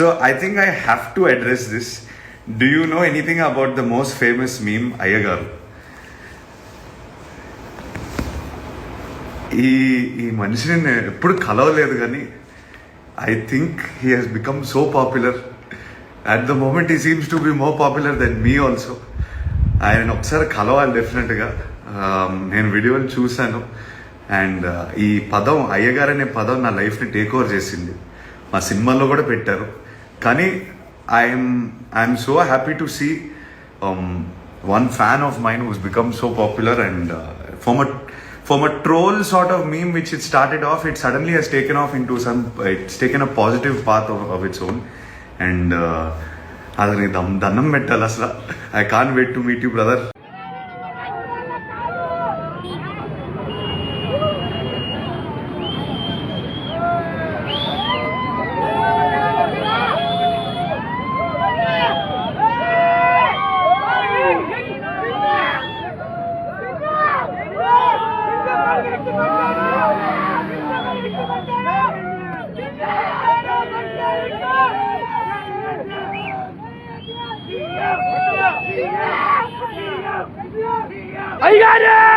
So I think I have to address this. Do you know anything about the most famous meme, Ayyagaru? ఈ మనిషిని నేను ఎప్పుడు కలవలేదు కానీ I think he has become so popular. At the moment he seems to be more popular then me also. ఆయన ఒకసారి కలవాలి డెఫినెట్గా. నేను వీడియోలు చూశాను అండ్ ఈ పదం అయ్యగారు అనే పదం నా లైఫ్ని టేక్ ఓవర్ చేసింది. మా సినిమాల్లో కూడా పెట్టారు. కానీ I'm so happy to see one fan of mine who's become so popular, and from a troll sort of meme which it started off, it suddenly has taken off into it's taken a positive path of its own. And adani dannam mettala asla. I can't wait to meet you, brother. I got it!